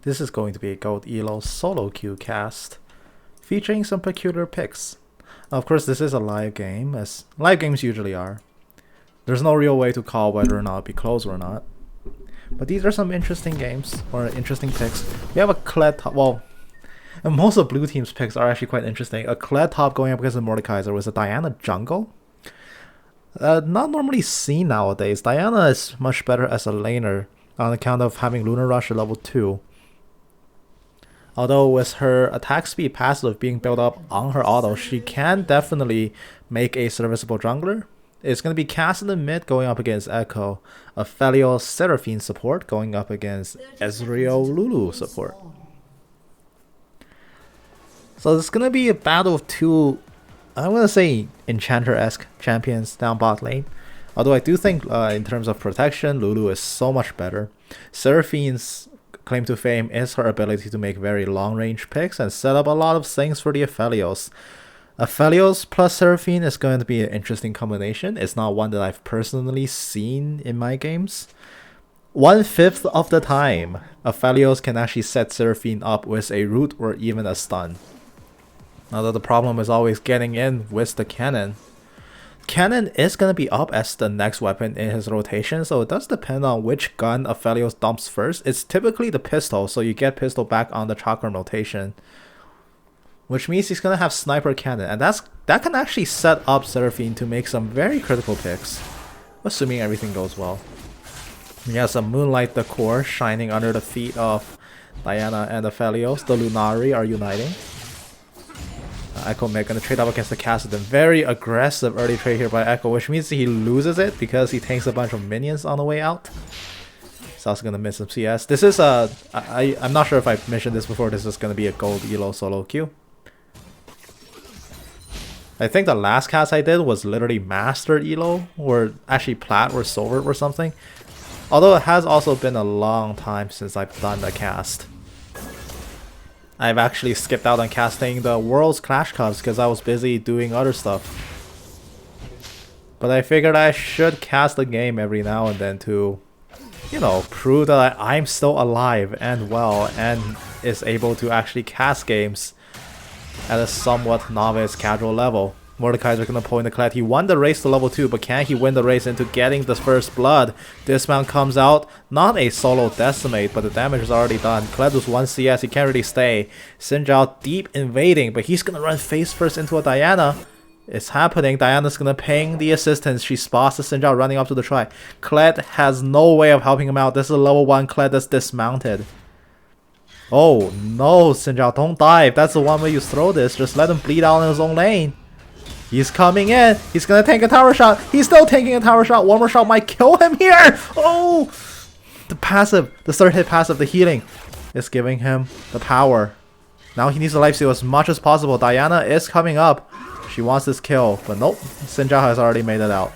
This is going to be a Gold Elo solo queue cast, featuring some peculiar picks. Of course, this is a live game, as live games usually are. There's no real way to call whether or not it'll be close or not. But these are some interesting games, or interesting picks. We have a Kled top, well, and most of blue team's picks are actually quite interesting. A Kled top going up against a Mordekaiser with a Diana jungle. Not normally seen nowadays. Diana is much better as a laner on account of having Lunar Rush at level 2. Although with her attack speed passive being built up on her auto, she can definitely make a serviceable jungler. It's going to be Cass in the mid going up against Echo, a Felios Seraphine support going up against Ezreal Lulu support. So it's going to be a battle of two, I'm going to say, Enchanter-esque champions down bot lane. Although I do think in terms of protection, Lulu is so much better. Seraphine's claim to fame is her ability to make very long-range picks and set up a lot of things for the Aphelios. Aphelios plus Seraphine is going to be an interesting combination. It's not one that I've personally seen in my games. 1/5 of the time, Aphelios can actually set Seraphine up with a root or even a stun. Although the problem is always getting in with the cannon. Cannon is going to be up as the next weapon in his rotation, so it does depend on which gun Aphelios dumps first. It's typically the pistol, so you get pistol back on the chakram rotation. Which means he's going to have sniper cannon, and that can actually set up Seraphine to make some very critical picks, assuming everything goes well. He has a Moonlight Decor shining under the feet of Diana and Aphelios. The Lunari are uniting. Echo Meg gonna trade up against the Kassadin. Very aggressive early trade here by Echo, which means he loses it because he takes a bunch of minions on the way out. He's also gonna miss some CS. This is I'm not sure if I've mentioned this before. This is gonna be a Gold Elo solo queue. I think the last cast I did was literally Master Elo, or actually Plat or Silver or something. Although it has also been a long time since I've done a cast. I've actually skipped out on casting the World's Clash Cups because I was busy doing other stuff. But I figured I should cast a game every now and then to, you know, prove that I'm still alive and well and is able to actually cast games at a somewhat novice casual level. Mordekaiser gonna pull in the Kled. He won the race to level 2, but can he win the race into getting the first blood? Dismount comes out. Not a solo decimate, but the damage is already done. Kled was 1 CS, he can't really stay. Xin Zhao deep invading, but he's gonna run face first into a Diana. It's happening. Diana's gonna ping the assistance. She spots the Xin Zhao running up to the try. Kled has no way of helping him out. This is a level 1 Kled that's dismounted. Oh no, Xin Zhao, don't dive. That's the one way you throw this. Just let him bleed out in his own lane. He's coming in. He's gonna tank a tower shot. He's still tanking a tower shot. One more shot might kill him here. Oh! The passive, the third hit passive, the healing is giving him the power. Now he needs to life steal as much as possible. Diana is coming up. She wants this kill, but nope. Xin Zhao has already made it out.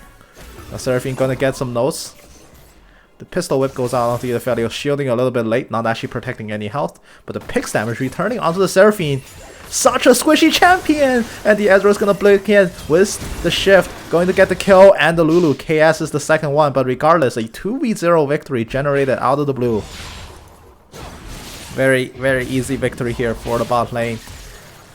Now Seraphine gonna get some notes. The pistol whip goes out onto the Aphelios, shielding a little bit late, not actually protecting any health. But the pix damage returning onto the Seraphine. Such a squishy champion! And the Ezreal's gonna blink in with the shift, going to get the kill, and the Lulu. KS is the second one, but regardless, a 2v0 victory generated out of the blue. Very, very easy victory here for the bot lane.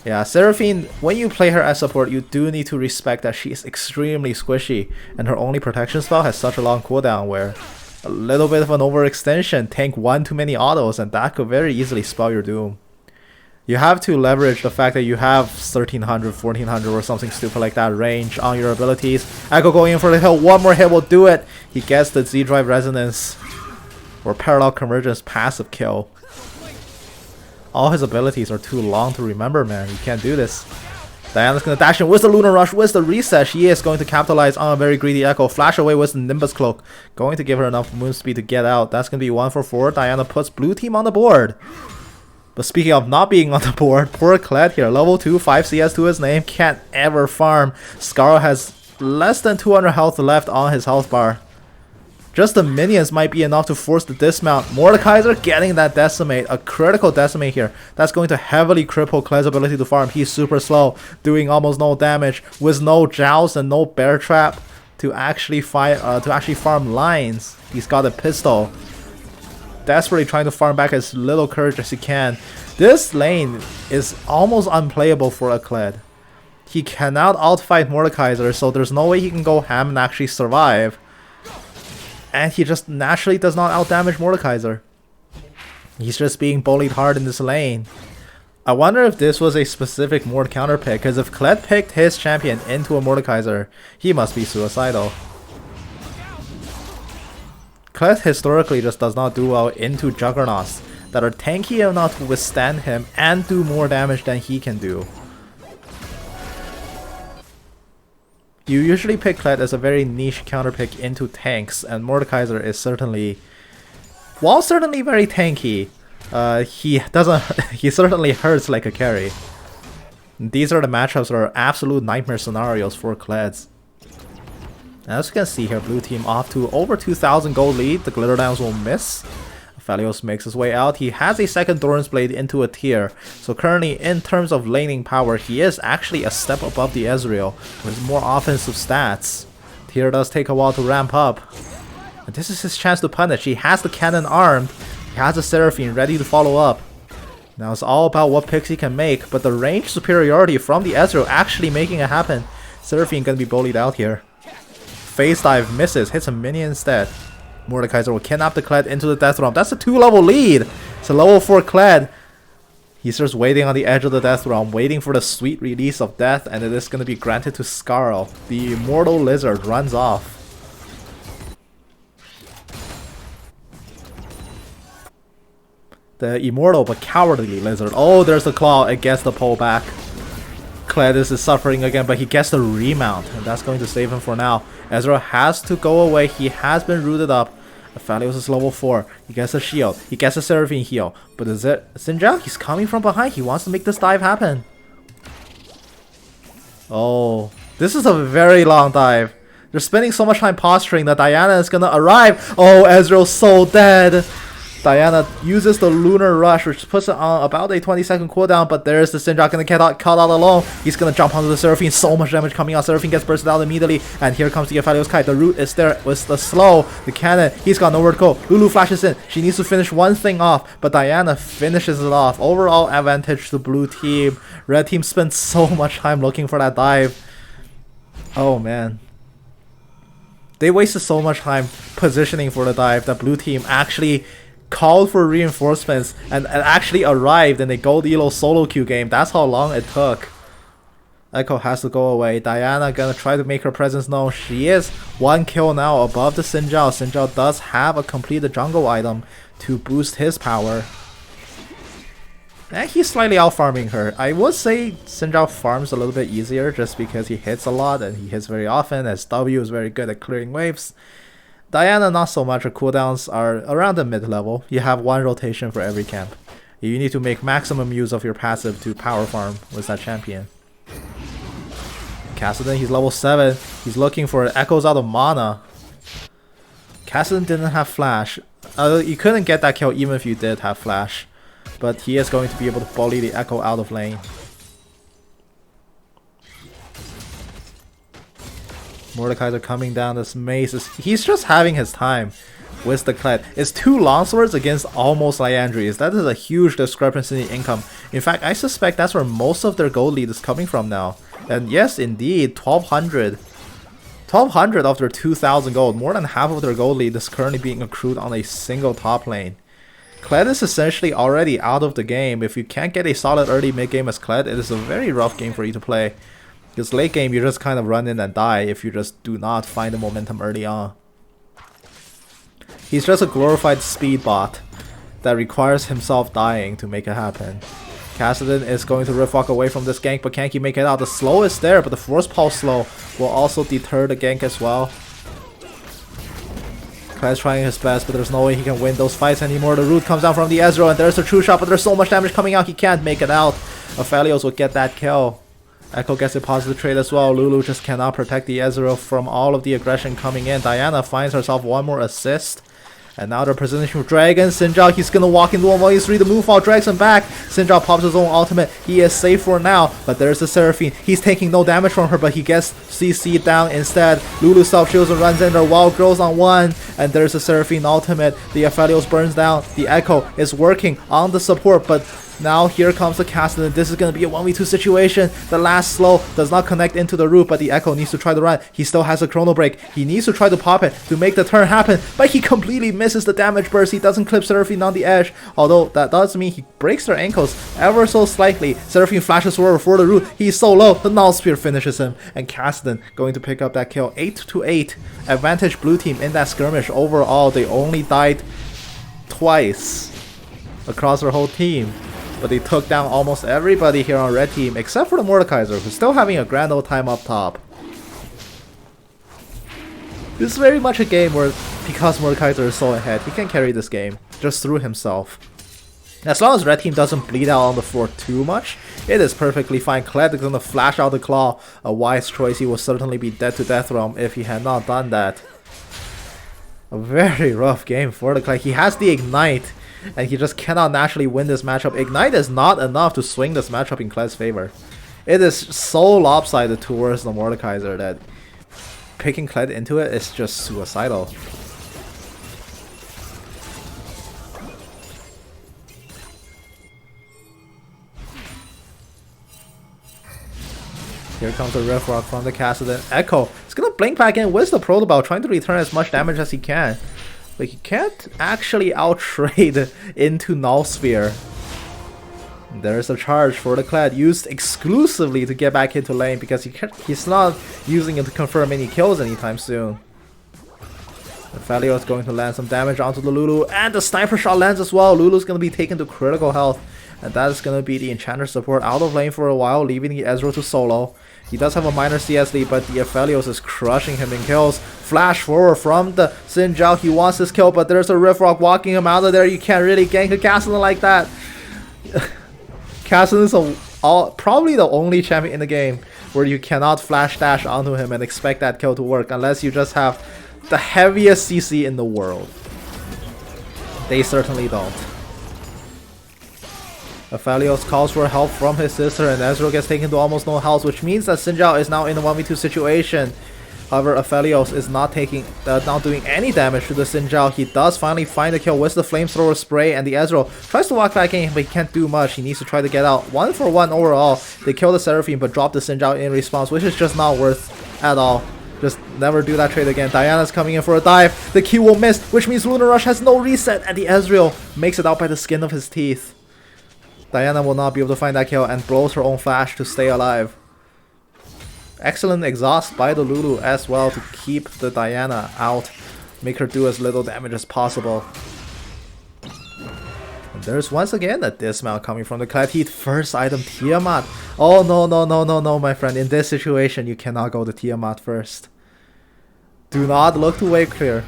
Yeah, Seraphine, when you play her as support, you do need to respect that she is extremely squishy, and her only protection spell has such a long cooldown where a little bit of an overextension, tank one too many autos, and that could very easily spell your doom. You have to leverage the fact that you have 1300, 1400 or something stupid like that range on your abilities. Echo going in for the hill. One more hit will do it. He gets the Z-Drive Resonance or Parallel Convergence passive kill. All his abilities are too long to remember, man. You can't do this. Diana's going to dash in with the Lunar Rush, with the reset. She is going to capitalize on a very greedy Echo. Flash away with the Nimbus Cloak. Going to give her enough move speed to get out. That's going to be 1 for 4. Diana puts blue team on the board. But speaking of not being on the board, poor Kled here. Level 2, 5 CS to his name. Can't ever farm. Scarl has less than 200 health left on his health bar. Just the minions might be enough to force the dismount. Mordekaiser getting that decimate. A critical decimate here. That's going to heavily cripple Kled's ability to farm. He's super slow, doing almost no damage. With no Joust and no Bear Trap to actually farm lines. He's got a pistol. desperately trying to farm back as little courage as he can. This lane is almost unplayable for a Kled. He cannot outfight Mordekaiser, so there's no way he can go ham and actually survive. And he just naturally does not outdamage Mordekaiser. He's just being bullied hard in this lane. I wonder if this was a specific Mord counter pick, because if Kled picked his champion into a Mordekaiser, he must be suicidal. Kled historically just does not do well into Juggernauts that are tanky enough to withstand him and do more damage than he can do. You usually pick Kled as a very niche counter pick into tanks, and Mordekaiser is certainly, while certainly very tanky, he certainly hurts like a carry. These are the matchups that are absolute nightmare scenarios for Kleds. As you can see here, blue team off to over 2,000 gold lead. The glitter downs will miss. Aphelios makes his way out. He has a second Doran's Blade into a tier. So currently, in terms of laning power, he is actually a step above the Ezreal with more offensive stats. Tier does take a while to ramp up. And this is his chance to punish. He has the cannon armed. He has the Seraphine ready to follow up. Now it's all about what picks he can make, but the range superiority from the Ezreal actually making it happen. Seraphine gonna be bullied out here. Phase dive misses, hits a minion instead. Mordekaiser will kidnap the Kled into the death realm. That's a 2-level lead. It's a level 4 Kled. He's just waiting on the edge of the death realm, waiting for the sweet release of death, and it is gonna be granted to Skarl. The immortal lizard runs off. The immortal but cowardly lizard. Oh, there's the claw. It gets the pullback. Kledis is suffering again, but he gets the remount, and that's going to save him for now. Ezreal has to go away. He has been rooted up. Aphelios is level 4. He gets a shield. He gets a Seraphine heal. But is it Sinjal? He's coming from behind. He wants to make this dive happen. Oh, this is a very long dive. They're spending so much time posturing that Diana is gonna arrive. Oh, Ezreal's so dead. Diana uses the Lunar Rush, which puts it on about a 20-second cooldown, but there's the Sinjak gonna get caught out alone. He's gonna jump onto the Seraphine, so much damage coming out. Seraphine gets bursted out immediately, and here comes the Aphelios Kite. The root is there with the slow, the cannon. He's got nowhere to go. Lulu flashes in. She needs to finish one thing off, but Diana finishes it off. Overall advantage to blue team. Red team spent so much time looking for that dive. Oh man. They wasted so much time positioning for the dive that blue team actually called for reinforcements and actually arrived in a gold elo solo queue game. That's how long it took. Echo has to go away. Diana gonna try to make her presence known. She is 1 kill now above the Sinjal. Sinjal does have a completed jungle item to boost his power. And he's slightly out farming her. I would say Sinjal farms a little bit easier just because he hits a lot and he hits very often, as W is very good at clearing waves. Diana, not so much. Her cooldowns are around the mid-level. You have 1 rotation for every camp. You need to make maximum use of your passive to power farm with that champion. Kassadin, he's level 7. He's looking for it. Echoes out of mana. Kassadin didn't have flash. You couldn't get that kill even if you did have flash. But he is going to be able to bully the Echo out of lane. Mordekaiser coming down this maze. He's just having his time with the Kled. It's 2 longswords against almost Liandry's. That is a huge discrepancy in income. In fact, I suspect that's where most of their gold lead is coming from now. And yes, indeed, 1,200. 1,200 of their 2,000 gold. More than half of their gold lead is currently being accrued on a single top lane. Kled is essentially already out of the game. If you can't get a solid early mid game as Kled, it is a very rough game for you to play. Because late game, you just kind of run in and die if you just do not find the momentum early on. He's just a glorified speed bot that requires himself dying to make it happen. Kassadin is going to rift walk away from this gank, but can't he make it out? The slow is there, but the force pulse slow will also deter the gank as well. Kled's trying his best, but there's no way he can win those fights anymore. The root comes down from the Ezreal, and there's the true shot, but there's so much damage coming out, he can't make it out. Aphelios will get that kill. Echo gets a positive trade as well. Lulu just cannot protect the Ezreal from all of the aggression coming in. Diana finds herself 1 more assist And now they're positioning for Dragon. Xin Zhao, he's gonna walk into 1v3. The moonfall drags him back. Xin Zhao pops his own ultimate. He is safe for now, but there's the Seraphine. He's taking no damage from her, but he gets CC down instead. Lulu self-shields and runs in there. Wild grows on one, and there's the Seraphine ultimate. The Aphelios burns down. The Echo is working on the support, but now here comes the Cassidy. This is going to be a 1v2 situation. The last slow does not connect into the root, but the Echo needs to try to run. He still has a chrono break. He needs to try to pop it to make the turn happen, but he completely misses the damage burst. He doesn't clip Seraphine on the edge, although that does mean he breaks their ankles ever so slightly. Seraphine flashes forward for the root. He's so low. The Null Spear finishes him, and Cassidy going to pick up that kill. 8-8. Advantage blue team in that skirmish. Overall, they only died twice across their whole team, but they took down almost everybody here on red team, except for the Mordekaiser, who's still having a grand old time up top. This is very much a game where, because Mordekaiser is so ahead, he can carry this game just through himself. As long as red team doesn't bleed out on the floor too much, it is perfectly fine. Kled is gonna flash out the claw. A wise choice. He will certainly be dead to Death Realm if he had not done that. A very rough game for the Kled. He has the Ignite, and he just cannot naturally win this matchup. Ignite is not enough to swing this matchup in Kled's favor. It is so lopsided towards the Mordekaiser that picking Kled into it is just suicidal. Here comes the Rift Rock from the Cassidy. Echo is gonna blink back in with the Protoball, trying to return as much damage as he can. But he can't actually out-trade into Null Sphere. There's a charge for the Kled, used exclusively to get back into lane, because he's not using it to confirm any kills anytime soon. The Felio is going to land some damage onto the Lulu, and the sniper shot lands as well. Lulu's going to be taken to critical health, and that is going to be the Enchanter support out of lane for a while, leaving the Ezreal to solo. He does have a minor CS lead, but the Aphelios is crushing him in kills. Flash forward from the Xin Zhao. He wants this kill, but there's a Rift Rock walking him out of there. You can't really gank a Cassidy like that. Cassidy is probably the only champion in the game where you cannot flash dash onto him and expect that kill to work, unless you just have the heaviest CC in the world. They certainly don't. Aphelios calls for help from his sister, and Ezreal gets taken to almost no health, which means that Xin Zhao is now in a 1v2 situation. However, Aphelios is not doing any damage to the Xin Zhao. He does finally find the kill with the flamethrower spray, and the Ezreal tries to walk back in, but he can't do much. He needs to try to get out. 1-for-1 overall. They kill the Seraphine, but drop the Xin Zhao in response, which is just not worth at all. Just never do that trade again. Diana's coming in for a dive. The Q will miss, which means Lunar Rush has no reset, and the Ezreal makes it out by the skin of his teeth. Diana will not be able to find that kill and blows her own flash to stay alive. Excellent exhaust by the Lulu as well to keep the Diana out. Make her do as little damage as possible. And there's once again a dismount coming from the Kled Heat. First item, Tiamat. Oh no, my friend. In this situation, you cannot go to Tiamat first. Do not look to wave clear.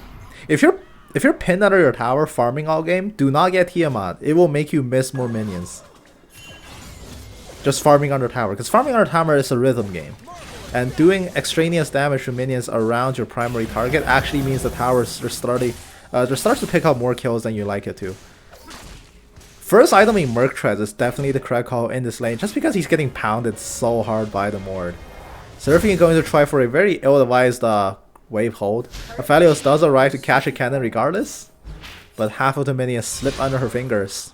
If you're pinned under your tower farming all game, do not get Tiamat. It will make you miss more minions. Just farming under tower, because farming under tower is a rhythm game, and doing extraneous damage to minions around your primary target actually means the towers are starts to pick up more kills than you like it to. First item in Merc Treads is definitely the correct call in this lane, just because he's getting pounded so hard by the Mord. Seraphine is going to try for a very ill-advised wave hold. Aphelios does arrive to catch a cannon regardless, but half of the minions slip under her fingers.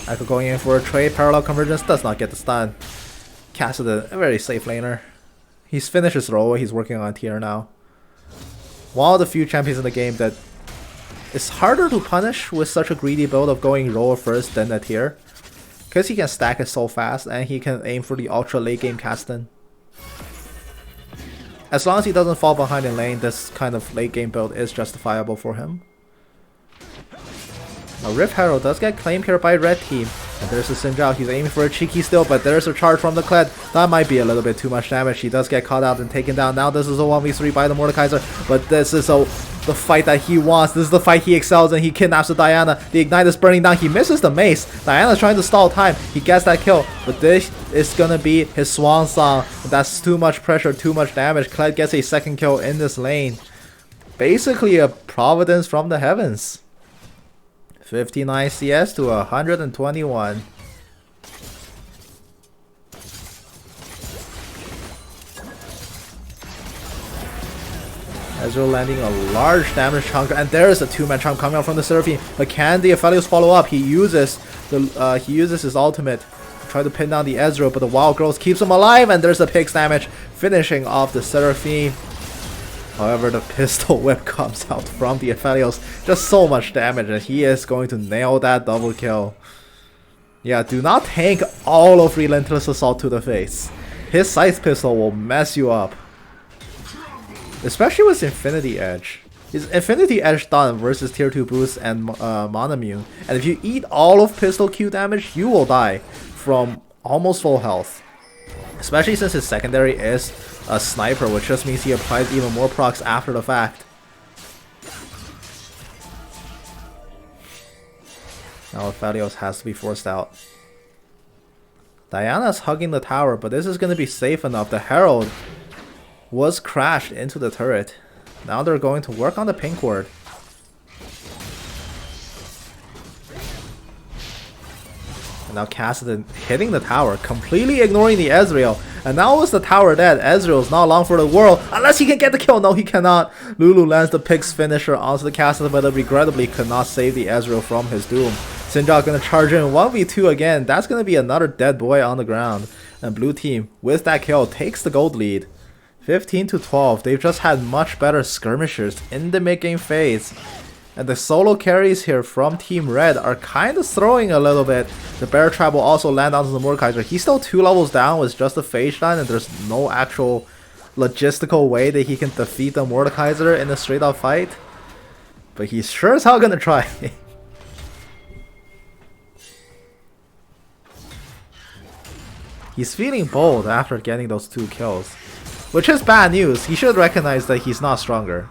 Echo going in for a trade. Parallel convergence does not get the stun. Cassidy, a very safe laner. He's finished his role. He's working on a tier now. One of the few champions in the game that is harder to punish with such a greedy build of going roll first then a tier, because he can stack it so fast and he can aim for the ultra late game Cassidy. As long as he doesn't fall behind in lane, this kind of late game build is justifiable for him. Now Rift Herald does get claimed here by red team. And there's the Xin Zhao. He's aiming for a cheeky steal, but there's a charge from the Kled. That might be a little bit too much damage. He does get caught out and taken down. Now this is a 1v3 by the Mordekaiser, but this is the fight that he wants. This is the fight he excels in. He kidnaps the Diana. The Ignite is burning down. He misses the mace. Diana's trying to stall time. He gets that kill, but this is gonna be his swan song. That's too much pressure, too much damage. Kled gets a second kill in this lane. basically a providence from the heavens. 59 CS to 121. Ezreal landing a large damage chunk, and there is a two-man chunk coming out from the Seraphine. But can the Aphelios follow up? He uses his ultimate to try to pin down the Ezreal, but the Wild Growth keeps him alive, and there's the Pig's damage finishing off the Seraphine. However, the pistol whip comes out from the Aphelios. Just so much damage, and he is going to nail that double kill. Yeah, do not tank all of Relentless Assault to the face. His Scythe Pistol will mess you up. Especially with Infinity Edge. His Infinity Edge done versus tier 2 boost and Monomune. And if you eat all of pistol Q damage, you will die from almost full health. Especially since his secondary is a sniper, which just means he applies even more procs after the fact. Now Aphelios has to be forced out. Diana's hugging the tower, but this is going to be safe enough. The Herald was crashed into the turret. Now they're going to work on the pink ward. And now Kassadin hitting the tower, completely ignoring the Ezreal. And now with the tower dead, Ezreal is not long for the world, unless he can get the kill. No, he cannot. Lulu lands the Pig's finisher onto the Kassadin, but regrettably could not save the Ezreal from his doom. Sinjal gonna charge in 1v2 again. That's gonna be another dead boy on the ground. And blue team, with that kill, takes the gold lead. 15 to 12. They've just had much better skirmishers in the mid-game phase. And the solo carries here from Team Red are kind of throwing a little bit. The Bear Trap will also land onto the Mordekaiser. He's still 2 levels down with just a phase shine, and there's no actual logistical way that he can defeat the Mordekaiser in a straight up fight. But he's sure as hell gonna try. He's feeling bold after getting those 2 kills. Which is bad news. He should recognize that he's not stronger.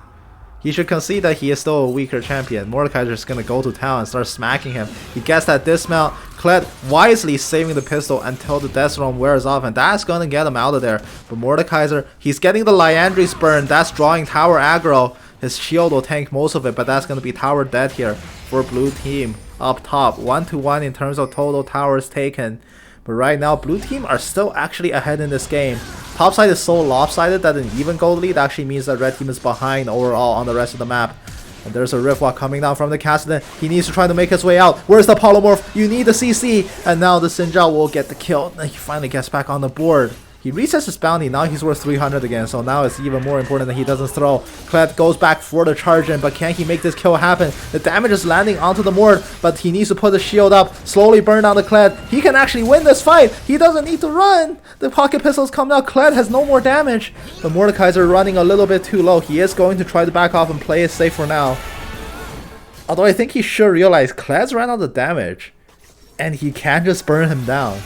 He should concede that he is still a weaker champion. Mordekaiser is going to go to town and start smacking him. He gets that dismount. Kled wisely saving the pistol until the Death Realm wears off, and that's going to get him out of there. But Mordekaiser, he's getting the Liandry's burn. That's drawing tower aggro. His shield will tank most of it, but that's going to be tower dead here for blue team. Up top, 1-1 in terms of total towers taken. But right now, blue team are still actually ahead in this game. Top side is so lopsided that an even gold lead actually means that red team is behind overall on the rest of the map. And there's a Rift Walk coming down from the Kassadin. He needs to try to make his way out. Where's the Polymorph? You need the CC. And now the Sinjal will get the kill. And he finally gets back on the board. He resets his bounty. Now he's worth 300 again. So now it's even more important that he doesn't throw. Kled goes back for the charge in. But can he make this kill happen? The damage is landing onto the Mord. But he needs to put the shield up. Slowly burn down the Kled. He can actually win this fight. He doesn't need to run. The pocket pistols come out. Kled has no more damage. The Mordekaiser running a little bit too low. He is going to try to back off and play it safe for now. Although I think he should realize Kled's ran out of damage. And he can't just burn him down.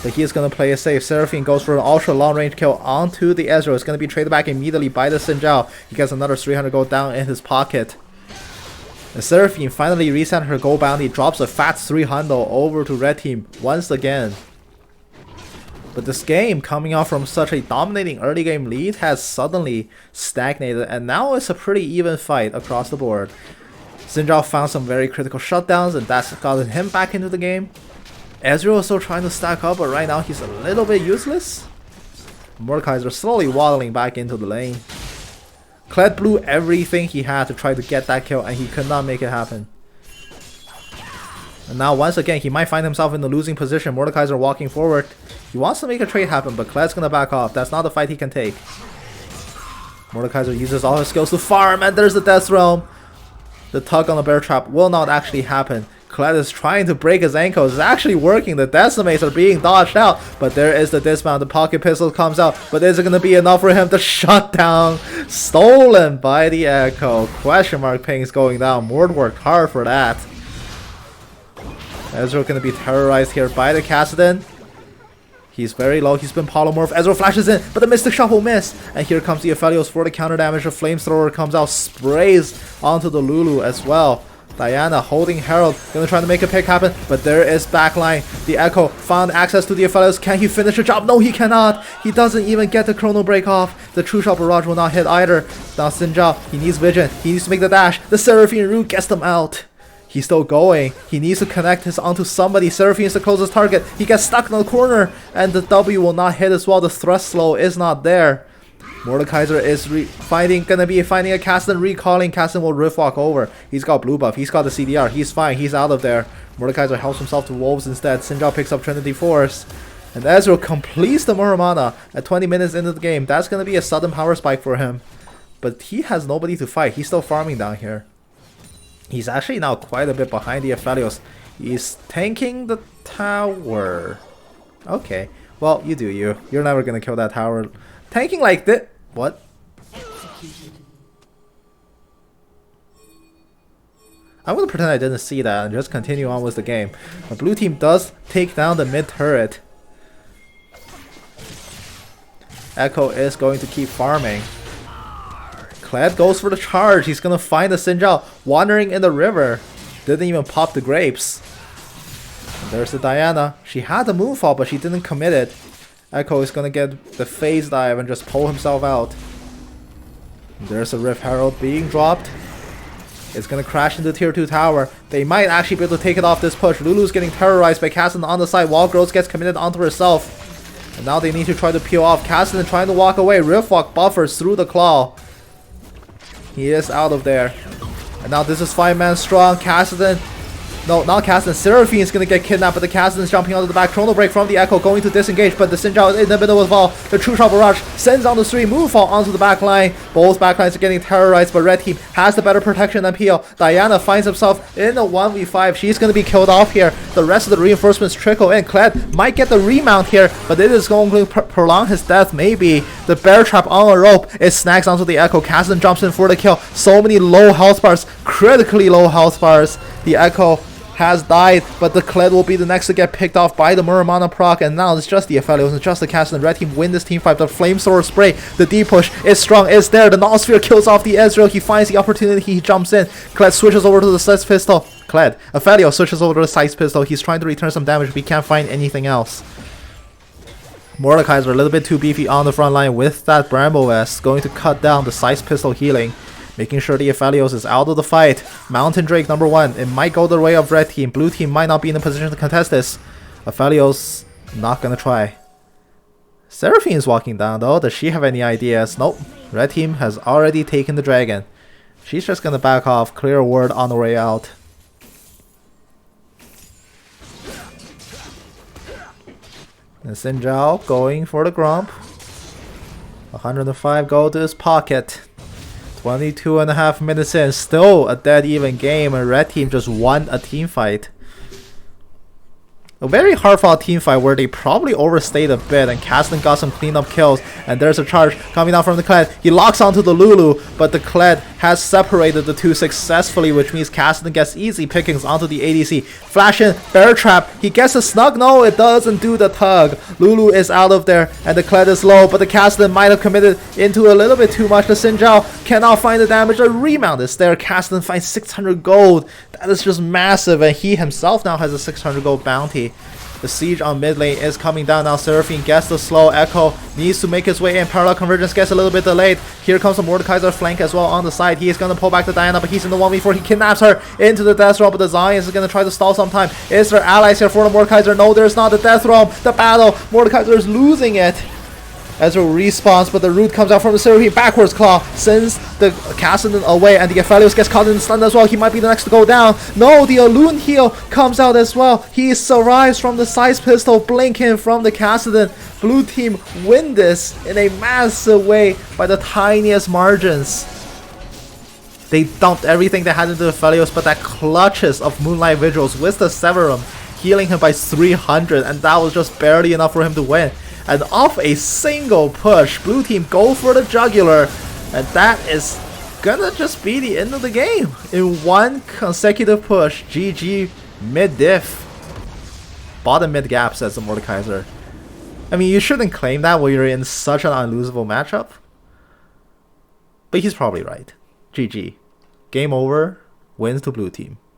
But he is going to play it safe. Seraphine goes for an ultra long range kill onto the Ezreal. It's going to be traded back immediately by the Sinjal. He gets another 300 gold down in his pocket. And Seraphine finally reset her gold bounty. Drops a fat 300 over to red team once again. But this game, coming off from such a dominating early game lead, has suddenly stagnated. And now it's a pretty even fight across the board. Sinjal found some very critical shutdowns, and that's gotten him back into the game. Ezreal is still trying to stack up, but right now he's a little bit useless. Mordekaiser slowly waddling back into the lane. Kled blew everything he had to try to get that kill, and he could not make it happen. And now once again, he might find himself in the losing position. Mordekaiser walking forward. He wants to make a trade happen, but Kled's gonna back off. That's not the fight he can take. Mordekaiser uses all his skills to farm, and there's the Death Realm. The tug on the Bear Trap will not actually happen. Kled is trying to break his ankles. It's actually working. The Decimates are being dodged out. But there is the dismount. The pocket pistol comes out. But is it going to be enough for him to shut down? Stolen by the Echo. Question mark pings going down. Mord worked hard for that. Ezreal going to be terrorized here by the Kassadin. He's very low. He's been polymorphed. Ezreal flashes in, but the Mystic Shot will miss. And here comes the Aphelios for the counter damage. The Flamethrower comes out, sprays onto the Lulu as well. Diana holding Herald, gonna try to make a pick happen, but there is backline. The Echo found access to the Aphelios. Can he finish the job? No, he cannot. He doesn't even get the Chrono Break off. The True Shot Barrage will not hit either. Now Xin Zhao, he needs vision. He needs to make the dash. The Seraphine Root gets them out. He's still going. He needs to connect his onto somebody. Seraphine is the closest target. He gets stuck in the corner, and the W will not hit as well. The thrust slow is not there. Mordekaiser is gonna be finding a Cassidy, recalling. Cassidy will rift walk over. He's got blue buff. He's got the CDR. He's fine. He's out of there. Mordekaiser helps himself to Wolves instead. Xin Zhao picks up Trinity Force. And Ezreal completes the Muramana at 20 minutes into the game. That's gonna be a sudden power spike for him. But he has nobody to fight. He's still farming down here. He's actually now quite a bit behind the Aphelios. He's tanking the tower. Okay. Well, you do you. You're never gonna kill that tower. Tanking like this. What? I'm gonna pretend I didn't see that and just continue on with the game. The blue team does take down the mid turret. Echo is going to keep farming. Kled goes for the charge. He's gonna find the Xin Zhao wandering in the river. Didn't even pop the grapes. And there's the Diana. She had the moonfall, but she didn't commit it. Echo is gonna get the phase dive and just pull himself out. And there's a Rift Herald being dropped. It's gonna crash into tier 2 tower. They might actually be able to take it off this push. Lulu's getting terrorized by Cassidy on the side. Wall Growth gets committed onto herself. And now they need to try to peel off. Cassidy trying to walk away. Rift Walk buffers through the claw. He is out of there. And now this is 5-man strong. Cassidy. No, not Cassidy. Seraphine is going to get kidnapped, but the Cassidy is jumping onto the back. Chrono Break from the Echo going to disengage, but the Xin Zhao is in the middle of all. The True Shot Barrage sends on the 3. Moonfall onto the back line. Both backlines are getting terrorized, but red team has the better protection than PL. Diana finds himself in a 1v5. She's going to be killed off here. The rest of the reinforcements trickle in. Kled might get the remount here, but it is going to prolong his death maybe. The bear trap on a rope. It snags onto the Echo. Cassidy jumps in for the kill. So many low health bars. Critically low health bars. The Echo has died, but the Kled will be the next to get picked off by the Muramana proc, and now it's just the Aphelios and just the Cassidy. Red team win this team fight. The Flamethrower spray, the D push is strong, it's there. The Null-Sphere kills off the Ezreal. He finds the opportunity, he jumps in. Kled switches over to the Size Pistol. Aphelios switches over to the Size Pistol. He's trying to return some damage, but he can't find anything else. Mordekaiser a little bit too beefy on the front line with that Bramble Vest, going to cut down the Size Pistol healing. Making sure the Aphelios is out of the fight. Mountain Drake number 1. It might go the way of red team. Blue team might not be in a position to contest this. Aphelios not gonna try. Seraphine is walking down though. Does she have any ideas? Nope. Red team has already taken the dragon. She's just gonna back off. Clear a word on the way out. And Xin Zhao going for the Grump. 105 gold to his pocket. 22.5 minutes in, still a dead even game, and red team just won a team fight. A very hard fought team fight where they probably overstayed a bit, and Cassidy got some cleanup kills, and there's a charge coming down from the Kled. He locks onto the Lulu, but the Kled has separated the two successfully, which means Cassidy gets easy pickings onto the ADC. Flash in, bear trap, he gets a snug, no it doesn't do the tug. Lulu is out of there, and the Kled is low, but the Cassidy might have committed into a little bit too much. The Xin Zhao cannot find the damage, a remount is there. Cassidy finds 600 gold, that is just massive, and he himself now has a 600 gold bounty. The siege on mid lane is coming down now. Seraphine gets the slow. Echo needs to make his way in. Parallel convergence gets a little bit delayed. Here comes the Mordekaiser flank as well on the side. He is going to pull back the Diana, but he's in the 1v4. He kidnaps her into the death realm, but the Zion is going to try to stall sometime. Is there allies here for the Mordekaiser? No, there's not. The death realm, the battle. Mordekaiser is losing it. Ezreal respawns, but the root comes out from the Seraphine. Backwards claw sends the Cassidy away, and the Aphelios gets caught in the stun as well. He might be the next to go down. No, the Alune heal comes out as well. He survives from the Size Pistol. Blink him from the Cassidy. Blue team win this in a massive way by the tiniest margins. They dumped everything they had into the Aphelios, but that clutches of Moonlight Vigils with the Severum, healing him by 300, and that was just barely enough for him to win. And off a single push, blue team go for the jugular, and that is gonna just be the end of the game in one consecutive push. GG mid diff. Bottom mid gap, says the Mordekaiser. I mean, you shouldn't claim that when you're in such an unlosable matchup, but he's probably right. GG. Game over. Wins to blue team.